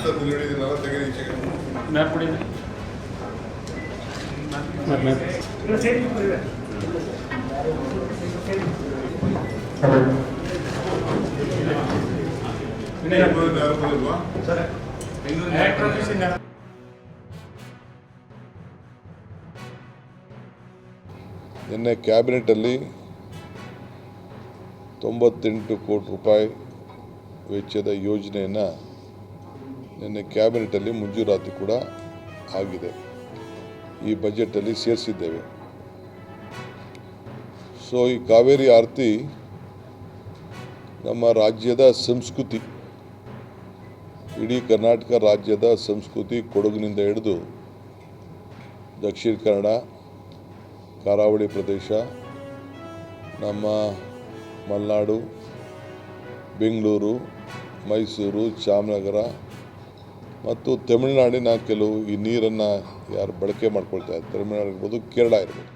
ತಂದು ಹೇಳಿದ್ದೀನಲ್ಲ ತೆಗೆದು ಈಚೆಗೆ ಯಾರು ಬಂದಿಲ್ವಾ? ನಿನ್ನೆ ಕ್ಯಾಬಿನೆಟಲ್ಲಿ 98 ಕೋಟಿ ರೂಪಾಯಿ ವೆಚ್ಚದ ಯೋಜನೆಯನ್ನು ನಿನ್ನೆ ಕ್ಯಾಬಿನೆಟಲ್ಲಿ ಮಂಜೂರಾತಿ ಕೂಡ ಆಗಿದೆ. ಈ ಬಜೆಟಲ್ಲಿ ಸೇರಿಸಿದ್ದೇವೆ. ಸೊ ಈ ಕಾವೇರಿ ಆರತಿ ನಮ್ಮ ರಾಜ್ಯದ ಸಂಸ್ಕೃತಿ, ಇಡೀ ಕರ್ನಾಟಕ ರಾಜ್ಯದ ಸಂಸ್ಕೃತಿ, ಕೊಡಗಿನಿಂದ ಹಿಡಿದು ದಕ್ಷಿಣ ಕನ್ನಡ, ಕರಾವಳಿ ಪ್ರದೇಶ, ನಮ್ಮ ಮಲೆನಾಡು, ಬೆಂಗಳೂರು, ಮೈಸೂರು, ಚಾಮರಾಜನಗರ ಮತ್ತು ತಮಿಳುನಾಡಿನ ಕೆಲವು ಈ ನೀರನ್ನು ಯಾರು ಬಳಕೆ ಮಾಡ್ಕೊಳ್ತಾ ಇದ್ದಾರೆ, ತಮಿಳುನಾಡು ಇರ್ಬೋದು, ಕೇರಳ ಇರ್ಬೋದು.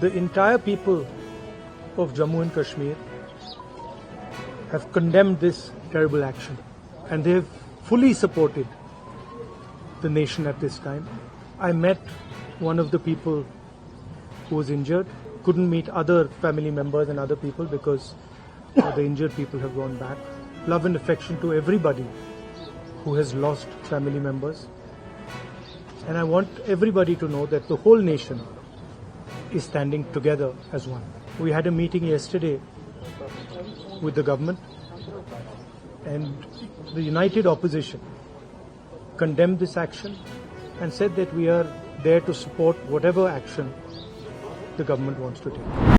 The entire people of Jammu and Kashmir have condemned this terrible action, and they have fully supported the nation at this time. I met one of the people who was injured, couldn't meet other family members and other people because the injured people have gone back. Love and affection to everybody who has lost family members. And I want everybody to know that the whole nation is standing together as one. We had a meeting yesterday with the government, and the united opposition condemned this action and said that we are there to support whatever action the government wants to take.